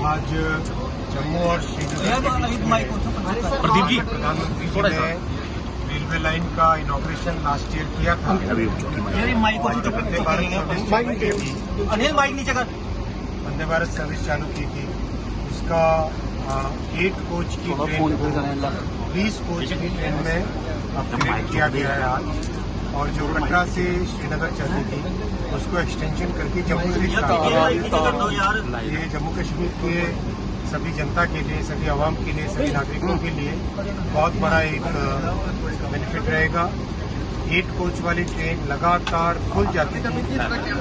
आज जम्मू और प्रदीप जी प्रधानमंत्री जी ने रेलवे लाइन का इनॉग्रेशन लास्ट ईयर किया था। वंदे भारत सर्विस चालू की थी। उसका 8 कोच की ट्रेन को 20 कोच की ट्रेन में अपग्रेड किया गया है आज। और जो कटरा से श्रीनगर चलती थी उसको एक्सटेंशन करके जम्मू से ये जम्मू कश्मीर के सभी जनता के लिए, सभी आवाम के लिए, सभी नागरिकों के लिए बहुत बड़ा एक बेनिफिट रहेगा। 8 कोच वाली ट्रेन लगातार खुल जाती थी,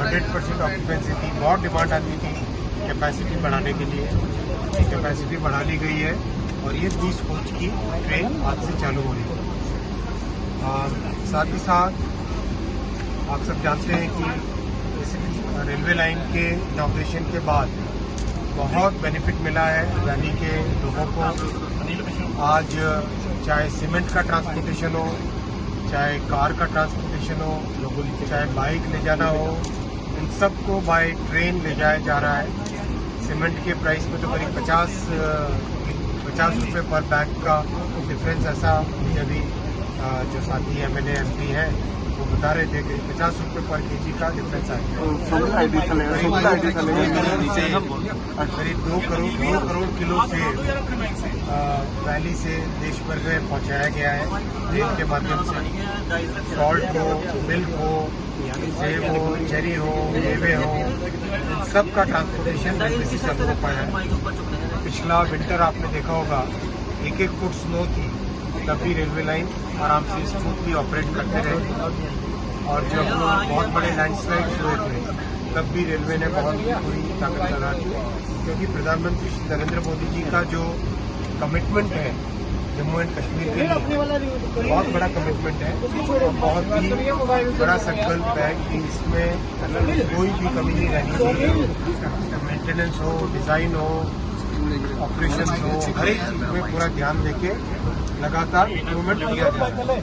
100% ऑक्यूपेंसी थी, बहुत डिमांड आती थी कैपेसिटी बढ़ाने के लिए। कैपेसिटी बढ़ा ली गई है और ये 20 कोच की ट्रेन आज से चालू हो रही है। साथ ही साथ आप सब जानते हैं कि रेलवे लाइन के इनॉग्रेशन के बाद बहुत बेनिफिट मिला है रैली के लोगों को। आज चाहे सीमेंट का ट्रांसपोर्टेशन हो, चाहे कार का ट्रांसपोर्टेशन हो, चाहे बाइक ले जाना हो, इन सबको बाय ट्रेन ले जाया जा रहा है। सीमेंट के प्राइस में तो करीब 50 रुपये पर बैग का डिफरेंस ऐसा मुझे अभी जो साथी MLA MP हैं वो बता रहे थे कि 50 रुपये पर केजी का डिफरेंस आएगा। करीब 2 करोड़ किलो से वैली से देश भर में पहुंचाया गया है रेल के माध्यम से। सॉल्ट हो, मिल्क हो, सेब हो, चेरी हो, मेवे हो, सब का ट्रांसपोर्टेशन रेलवे से चालू हो पाया है। पिछला विंटर आपने देखा होगा 1-1 फुट स्नो थी, तब भी रेलवे लाइन आराम से स्मूथली ऑपरेट करते रहे। और जब बहुत बड़े लैंडस्लाइड्स हुए थे तब भी रेलवे ने बहुत पूरी ताकत लगा दी, क्योंकि प्रधानमंत्री श्री नरेंद्र मोदी जी का जो कमिटमेंट है जम्मू एंड कश्मीर के लिए बहुत बड़ा कमिटमेंट है और बहुत ही बड़ा संकल्प है कि इसमें कोई भी कमी नहीं रहनी चाहिए। मेंटेनेंस हो, डिज़ाइन हो, ऑपरेशन हो, हर एक चीज़ में पूरा ध्यान देके लगातार इम्प्रूवमेंट किया जाए।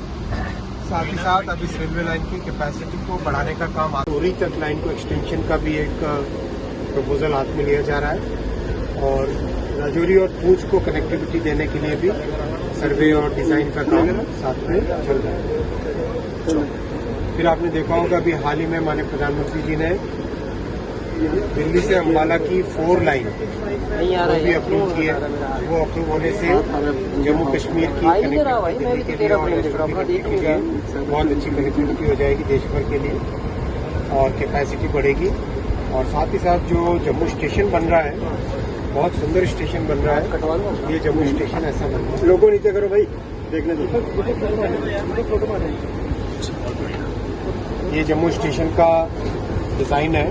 साथ ही साथ अब इस रेलवे लाइन की कैपेसिटी को बढ़ाने का काम पूरी तक लाइन को एक्सटेंशन का भी एक प्रपोजल हाथ में लिया जा रहा है। और राजौरी और पूंछ को कनेक्टिविटी देने के लिए भी सर्वे और डिजाइन का काम साथ में चल रहा है। फिर आपने देखा होगा अभी हाल ही में माननीय प्रधानमंत्री जी ने दिल्ली से अंबाला की 4 लाइन वो भी अप्रूव की है। वो अप्रूव होने से जम्मू कश्मीर की कनेक्टिविटी के लिए और के लिए बहुत अच्छी कनेक्टिविटी हो जाएगी देश भर के लिए और कैपेसिटी बढ़ेगी। और साथ ही साथ जो जम्मू स्टेशन बन रहा है, बहुत सुंदर स्टेशन बन रहा है। ये जम्मू स्टेशन ऐसा बन रहा है। लोगों नीचे करो भाई, देखने दो। ये जम्मू स्टेशन का डिजाइन है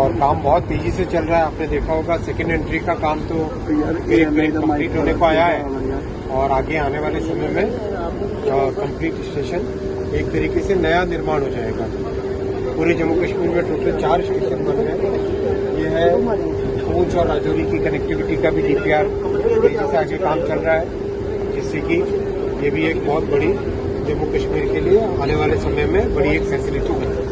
और काम बहुत तेजी से चल रहा है। आपने देखा होगा सेकेंड एंट्री का काम तो कंप्लीट होने को आया है और आगे आने वाले समय में कंप्लीट स्टेशन एक तरीके से नया निर्माण हो जाएगा। पूरे जम्मू कश्मीर में टोटल 4 स्टेशन बन रहे हैं। ये है पूंछ और राजौरी की कनेक्टिविटी का भी DPR तेजी से आगे काम चल रहा है, जिससे कि ये भी एक बहुत बड़ी जम्मू कश्मीर के लिए आने वाले समय में बड़ी एक फैसिलिटी बनेगी।